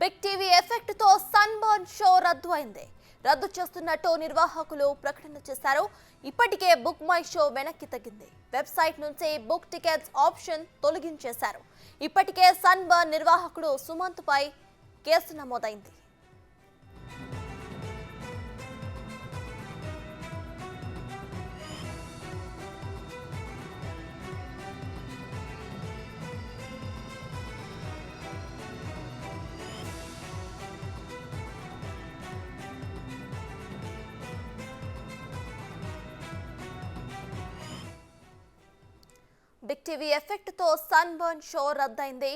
Big TV effect తో Sunburn show రద్దు అయింది. రద్దు చేస్తున్నట్టు నిర్వాహకులు ప్రకటన చేశారు. ఇప్పటికే బుక్ మై షో వెనక్కి తగ్గింది. వెబ్సైట్ నుంచి బుక్ టికెట్స్ ఆప్షన్ తొలగించేశారు. ఇప్పటికే సన్బర్న్ నిర్వాహకుడు సుమంత్ పై కేసు నమోదైంది. బిగ్ టీవీ ఎఫెక్ట్ తో సన్బర్న్ షో రద్దయింది.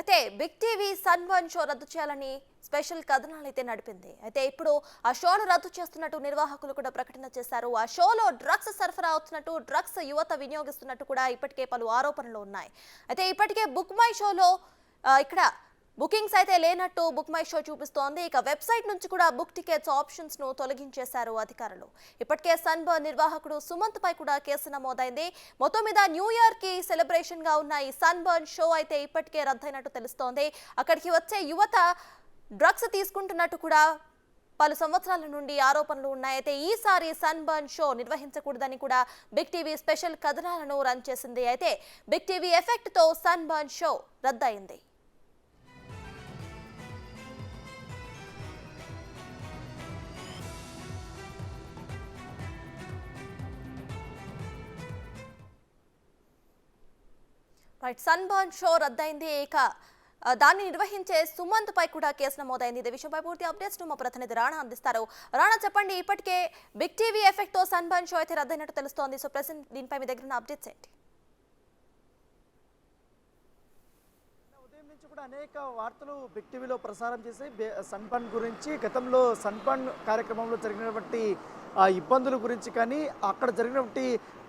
అయితే బిగ్ టీవీ సన్బర్న్ షో రద్దు చేయాలని స్పెషల్ కథనాలు అయితే నడిపింది. అయితే ఇప్పుడు ఆ షోను రద్దు చేస్తున్నట్టు నిర్వాహకులు కూడా ప్రకటన చేశారు. ఆ షోలో డ్రగ్స్ సరఫరా అవుతున్నట్టు, డ్రగ్స్ యువత వినియోగిస్తున్నట్టు కూడా ఇప్పటికే పలు ఆరోపణలు ఉన్నాయి. అయితే ఇప్పటికే బుక్ మై షోలో ఇక్కడ బుకింగ్స్ అయితే లేనట్టు బుక్ మై షో చూపిస్తోంది. ఇక వెబ్సైట్ నుంచి కూడా బుక్ టికెట్స్ ఆప్షన్స్ ను తొలగించేశారు అధికారులు. ఇప్పటికే సన్బర్న్ నిర్వాహకుడు సుమంత్ పై కూడా కేసు నమోదైంది. మొత్తం మీద న్యూ ఇయర్ కి సెలబ్రేషన్ గా ఉన్న ఈ సన్బర్న్ షో అయితే ఇప్పటికే రద్దయినట్టు తెలుస్తోంది. అక్కడికి వచ్చే యువత డ్రగ్స్ తీసుకుంటున్నట్టు కూడా పలు సంవత్సరాల నుండి ఆరోపణలు ఉన్నాయి. అయితే ఈసారి సన్బర్న్ షో నిర్వహించకూడదని కూడా బిగ్ టీవీ స్పెషల్ కథనాలను రన్ చేసింది. అయితే బిగ్ టీవీ ఎఫెక్ట్ తో సన్బర్న్ షో రద్దయింది. సన్బర్న్ షో రద్దయింది. ఇక దాన్ని నిర్వహించే సుమంత్ పై కూడా కేసు నమోదైంది. ఇదే విషయంపై పూర్తి అప్డేట్స్ మా ప్రతినిధి రాణా అందిస్తారు. రాణా, చెప్పండి, ఇప్పటికే బిగ్ టీవీ ఎఫెక్ట్ తో సన్బర్న్ షో అయితే రద్దయినట్టు తెలుస్తోంది. సో ప్రెసెంట్ దీనిపై మీ దగ్గర ఉన్న అప్డేట్స్ ఏంటి? ఉదయం నుంచి కూడా అనేక వార్తలు బిగ్ టీవీలో ప్రసారం చేసి సన్బర్న్ గురించి, గతంలో సన్బర్న్ కార్యక్రమంలో జరిగినటువంటి ఇబ్బందుల గురించి కానీ, అక్కడ జరిగినటువంటి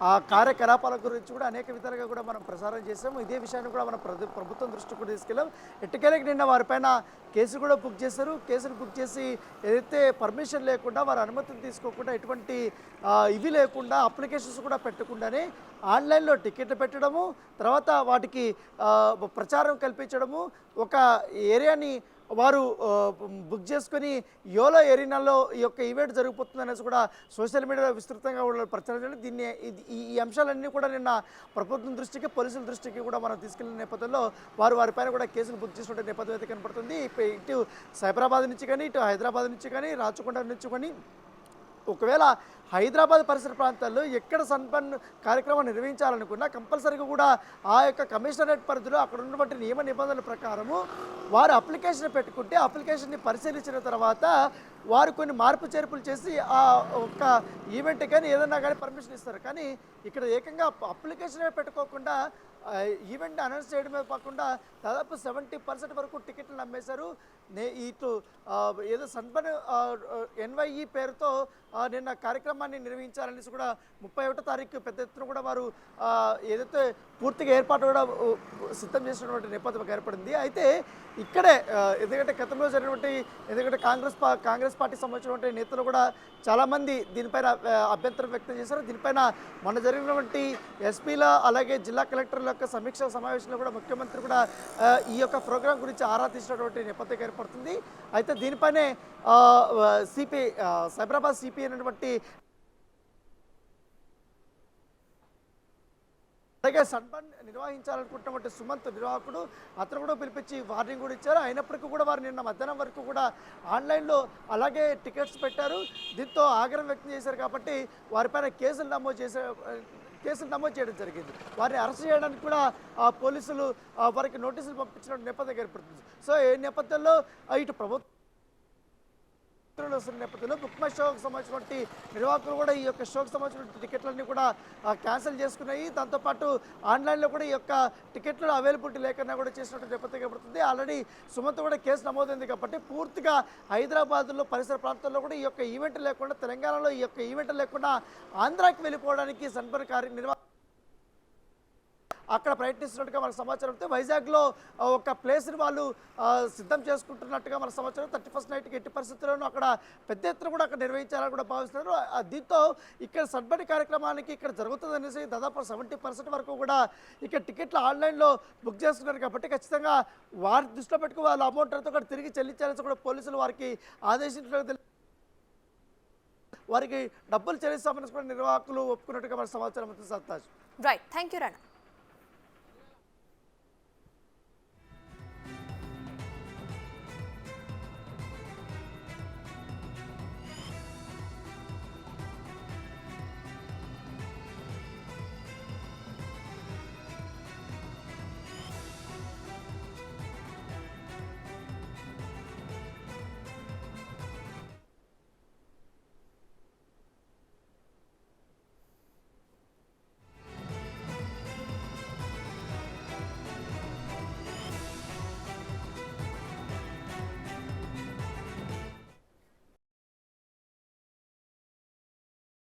ఆ కార్యకలాపాల గురించి కూడా అనేక విధాలుగా కూడా మనం ప్రసారం చేసాము. ఇదే విషయాన్ని కూడా మనం ప్రభుత్వం దృష్టికి కూడా తీసుకెళ్ళాం. ఎట్టుకెళ్ళకి నిన్న వారిపైన కేసులు కూడా బుక్ చేశారు. కేసులు బుక్ చేసి ఏదైతే పర్మిషన్ లేకుండా, వారి అనుమతిని తీసుకోకుండా, ఎటువంటి ఇవి లేకుండా, అప్లికేషన్స్ కూడా పెట్టకుండానే ఆన్లైన్లో టికెట్లు పెట్టడము, తర్వాత వాటికి ప్రచారం కల్పించడము, ఒక ఏరియాని వారు బుక్ చేసుకొని యోలో ఎరీనాలో ఈ యొక్క ఈవెంట్ జరిగిపోతుంది అనేసి కూడా సోషల్ మీడియాలో విస్తృతంగా ప్రచారం చేయడం. దీన్ని ఈ అంశాలన్నీ కూడా నిన్న ప్రభుత్వం దృష్టికి, పోలీసుల దృష్టికి కూడా మనం తీసుకెళ్లిన నేపథ్యంలో వారిపైన కూడా కేసులు బుక్ చేసినట్టు నేపథ్యం అయితే కనపడుతుంది. ఇటు సైబరాబాద్ నుంచి కానీ, ఇటు హైదరాబాద్ నుంచి కానీ, రాచకొండ నుంచి కానీ, ఒకవేళ హైదరాబాద్ పరిసర ప్రాంతాల్లో ఎక్కడ సన్బర్న్ కార్యక్రమం నిర్వహించాలనుకున్నా కంపల్సరీగా కూడా ఆ యొక్క కమిషనరేట్ పరిధిలో అక్కడ ఉన్నటువంటి నియమ నిబంధనల ప్రకారము వారు అప్లికేషన్ పెట్టుకుంటే, అప్లికేషన్ని పరిశీలించిన తర్వాత వారు కొన్ని మార్పు చేర్పులు చేసి ఆ ఒక్క ఈవెంట్ కానీ ఏదన్నా కానీ పర్మిషన్ ఇస్తారు. కానీ ఇక్కడ ఏకంగా అప్లికేషనే పెట్టుకోకుండా ఈవెంట్ అనౌన్స్ చేయడమే కాకుండా దాదాపు 70% వరకు టికెట్లు అమ్మేశారు. ఇటు ఏదో సన్బర్న్ NYE పేరుతో నిన్న కార్యక్రమాన్ని నిర్వహించాలనేసి కూడా 31వ తారీఖు పెద్ద ఎత్తున కూడా వారు ఏదైతే పూర్తిగా ఏర్పాటు కూడా సిద్ధం చేసినటువంటి నేపథ్యం ఏర్పడింది. అయితే ఇక్కడే ఎందుకంటే గతంలో జరిగినటువంటి, ఎందుకంటే కాంగ్రెస్ పార్టీకి సంబంధించినటువంటి నేతలు కూడా చాలామంది దీనిపైన అభ్యంతరం వ్యక్తం చేశారు. దీనిపైన మొన్న జరిగినటువంటి ఎస్పీల అలాగే జిల్లా కలెక్టర్ల యొక్క సమీక్ష సమావేశంలో కూడా ముఖ్యమంత్రి కూడా ఈ యొక్క ప్రోగ్రాం గురించి ఆరా తీసినటువంటి నేపథ్యం ఏర్పడుతుంది. అయితే దీనిపైనే సైబరాబాద్ సిపి అనేటువంటి, అలాగే సన్బర్న్ నిర్వహించాలనుకుంటున్నటువంటి సుమంత్ నిర్వాహకుడు, అతను కూడా పిలిపించి వార్నింగ్ కూడా ఇచ్చారు. అయినప్పటికీ కూడా వారు నిన్న మధ్యాహ్నం వరకు కూడా ఆన్లైన్లో అలాగే టికెట్స్ పెట్టారు. దీంతో ఆగ్రహం వ్యక్తం చేశారు. కాబట్టి వారిపైన కేసులు నమోదు చేయడం జరిగింది. వారిని అరెస్ట్ చేయడానికి కూడా పోలీసులు వారికి నోటీసులు పంపించిన నేపథ్యం ఏర్పడుతుంది. సో ఈ నేపథ్యంలో ఇటు ప్రభుత్వం వస్తున్న నేపథ్యంలో బుక్ మై షోకి సంబంధించినటువంటి నిర్వాహకులు కూడా ఈ యొక్క షోకి సంబంధించిన టికెట్లన్నీ కూడా క్యాన్సిల్ చేసుకున్నాయి. దాంతోపాటు ఆన్లైన్లో కూడా ఈ యొక్క టికెట్లు అవైలబిలిటీ లేకుండా కూడా చేసినట్టు నేపథ్యం ఏర్పడుతుంది. ఆల్రెడీ సుమంత్ కూడా కేసు నమోదైంది కాబట్టి పూర్తిగా హైదరాబాద్లో పరిసర ప్రాంతాల్లో కూడా ఈ యొక్క ఈవెంట్ లేకుండా, తెలంగాణలో ఈ యొక్క ఈవెంట్ లేకుండా ఆంధ్రాకి వెళ్ళిపోవడానికి సన్బర్న్ అక్కడ ప్రయత్నిస్తున్నట్టుగా మనకు సమాచారం. అయితే వైజాగ్లో ఒక ప్లేస్ని వాళ్ళు సిద్ధం చేసుకుంటున్నట్టుగా మన సమాచారం. 31st నైట్కి ఎట్టి పరిస్థితుల్లోనూ అక్కడ పెద్ద ఎత్తున కూడా అక్కడ నిర్వహించాలని కూడా భావిస్తున్నారు. దీంతో ఇక్కడ సన్బడి కార్యక్రమానికి ఇక్కడ జరుగుతుందనేసి దాదాపు 70% వరకు కూడా ఇక్కడ టికెట్లు ఆన్లైన్లో బుక్ చేసుకున్నారు. కాబట్టి ఖచ్చితంగా వారి దృష్టిలో పెట్టుకుని వాళ్ళ అమౌంట్ అంతా కూడా తిరిగి చెల్లించాలని కూడా పోలీసులు వారికి ఆదేశించినట్టు వారికి డబ్బులు చెల్లిస్తామని కూడా నిర్వాహకులు ఒప్పుకున్నట్టుగా మన సమాచారం. సత్తాజ్. Right, thank you Rana.